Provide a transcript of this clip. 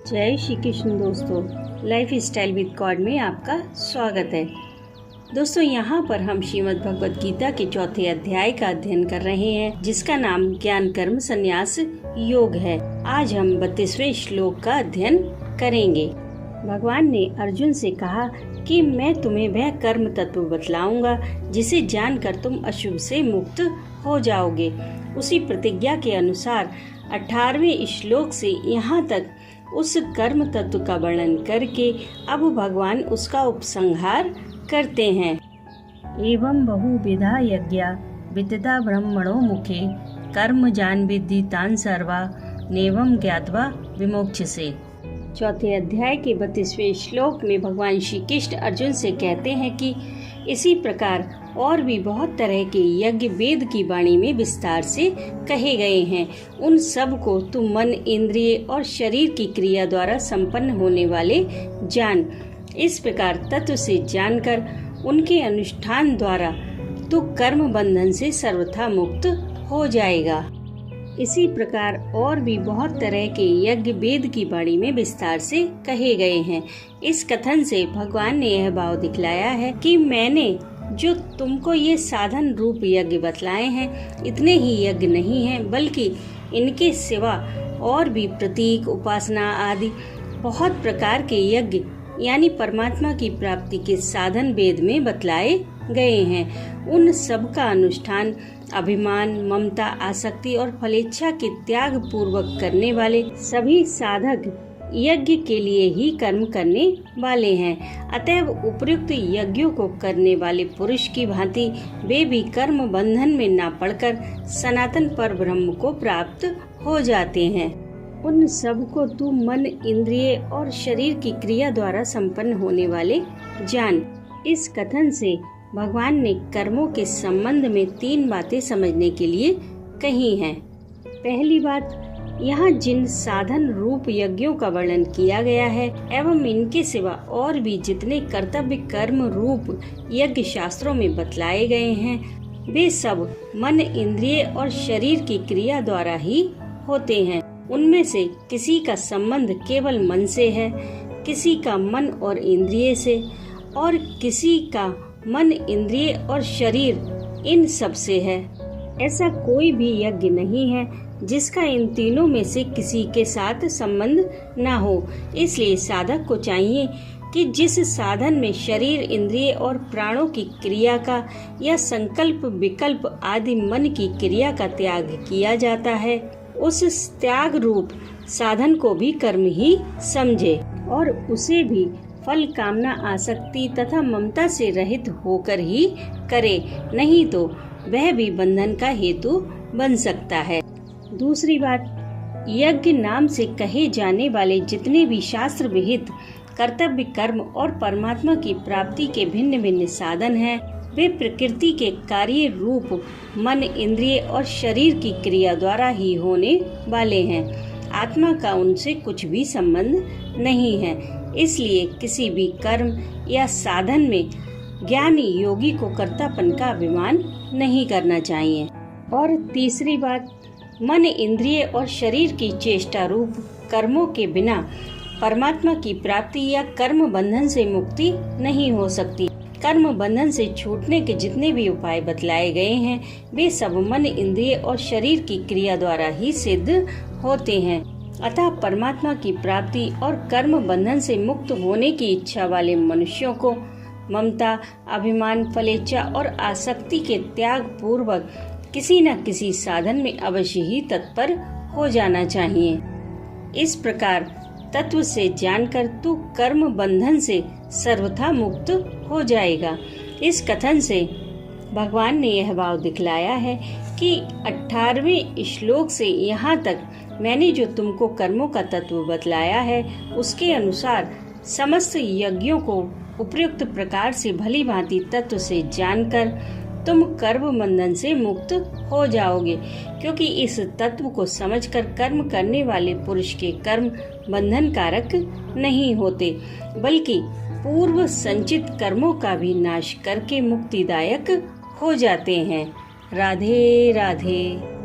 जय श्री कृष्ण दोस्तों, life style with God में आपका स्वागत है। दोस्तों, यहाँ पर हम श्रीमद् भगवत गीता के चौथे अध्याय का अध्ययन कर रहे हैं, जिसका नाम ज्ञान कर्म संन्यास योग है। आज हम 32वें श्लोक का अध्ययन करेंगे। भगवान ने अर्जुन से कहा कि मैं तुम्हें वह कर्म तत्व बतलाऊंगा जिसे जानकर तुम अशुभ से मुक्त हो जाओगे। उसी प्रतिज्ञा के अनुसार 18वें श्लोक से यहाँ तक उस कर्म तत्व का वर्णन करके अब भगवान उसका उपसंहार करते हैं। एवं बहुविधा यज्ञा विदिता ब्रह्मणो मुखे कर्म जान विद्धि तान सर्वा नेवं ज्ञात्वा विमोक्ष्यसे। चौथे अध्याय के 32वें श्लोक में भगवान श्री कृष्ण अर्जुन से कहते हैं कि इसी प्रकार और भी बहुत तरह के यज्ञ वेद की वाणी में विस्तार से कहे गए हैं। उन सब को तू मन, इंद्रिय और शरीर की क्रिया द्वारा संपन्न होने वाले जान। इस प्रकार तत्व से जानकर उनके अनुष्ठान द्वारा तू कर्म बंधन से सर्वथा मुक्त हो जाएगा। इसी प्रकार और भी बहुत तरह के यज्ञ वेद की वाणी में विस्तार से कहे गए हैं। इस कथन से भगवान ने यह भाव दिखलाया है कि मैंने जो तुमको ये साधन रूप यज्ञ बतलाए हैं, इतने ही यज्ञ नहीं हैं, बल्कि इनके सिवा और भी प्रतीक, उपासना आदि बहुत प्रकार के यज्ञ यानी परमात्मा की प्राप्ति के साधन वेद में बतलाए गए हैं। उन सब का अनुष्ठान अभिमान, ममता, आसक्ति और फलेच्छा के त्याग पूर्वक करने वाले सभी साधक यज्ञ के लिए ही कर्म करने वाले हैं। अतएव उपर्युक्त यज्ञों को करने वाले पुरुष की भांति वे भी कर्म बंधन में न पड़कर सनातन पर ब्रह्म को प्राप्त हो जाते हैं। उन सब को तू मन, इंद्रिय और शरीर की क्रिया द्वारा संपन्न होने वाले जान। इस कथन से भगवान ने कर्मों के संबंध में 3 बातें समझने के लिए कही हैं। पहली बात, यहाँ जिन साधन रूप यज्ञों का वर्णन किया गया है एवं इनके सिवा और भी जितने कर्तव्य कर्म रूप यज्ञ शास्त्रों में बतलाए गए हैं, वे सब मन, इंद्रिय और शरीर की क्रिया द्वारा ही होते हैं। उनमें से किसी का संबंध केवल मन से है, किसी का मन और इंद्रिय से, और किसी का मन, इंद्रिय और शरीर इन सब से है। ऐसा कोई भी यज्ञ नहीं है जिसका इन तीनों में से किसी के साथ संबंध न हो। इसलिए साधक को चाहिए कि जिस साधन में शरीर, इंद्रिय और प्राणों की क्रिया का या संकल्प, विकल्प आदि मन की क्रिया का त्याग किया जाता है, उस त्याग रूप साधन को भी कर्म ही समझे और उसे भी फल, कामना, आसक्ति तथा ममता से रहित होकर ही करे, नहीं तो वह भी बंधन का हेतु बन सकता है। दूसरी बात, यज्ञ नाम से कहे जाने वाले जितने भी शास्त्र विहित कर्तव्य कर्म और परमात्मा की प्राप्ति के भिन्न भिन्न साधन हैं, वे प्रकृति के कार्य रूप मन, इंद्रिय और शरीर की क्रिया द्वारा ही होने वाले हैं। आत्मा का उनसे कुछ भी संबंध नहीं है। इसलिए किसी भी कर्म या साधन में ज्ञानी योगी को कर्तापन का अभिमान नहीं करना चाहिए। और तीसरी बात, मन, इंद्रिय और शरीर की चेष्टा रूप कर्मों के बिना परमात्मा की प्राप्ति या कर्म बंधन से मुक्ति नहीं हो सकती। कर्म बंधन से छूटने के जितने भी उपाय बतलाए गए हैं, वे सब मन, इंद्रिय और शरीर की क्रिया द्वारा ही सिद्ध होते हैं। अतः परमात्मा की प्राप्ति और कर्म बंधन से मुक्त होने की इच्छा वाले मनुष्यों को ममता, अभिमान, फलेच्छा और आसक्ति के त्याग पूर्वक किसी न किसी साधन में अवश्य ही तत्पर हो जाना चाहिए। इस प्रकार तत्व से जानकर तू कर्म बंधन से सर्वथा मुक्त हो जाएगा। इस कथन से भगवान ने यह भाव दिखलाया है कि 18वें श्लोक से यहाँ तक मैंने जो तुमको कर्मों का तत्व बतलाया है, उसके अनुसार समस्त यज्ञों को उपयुक्त प्रकार से भली भांति तत्व से जानकर तुम कर्म बंधन से मुक्त हो जाओगे, क्योंकि इस तत्व को समझकर कर्म करने वाले पुरुष के कर्म बंधन कारक नहीं होते, बल्कि पूर्व संचित कर्मों का भी नाश करके मुक्तिदायक हो जाते हैं। राधे राधे।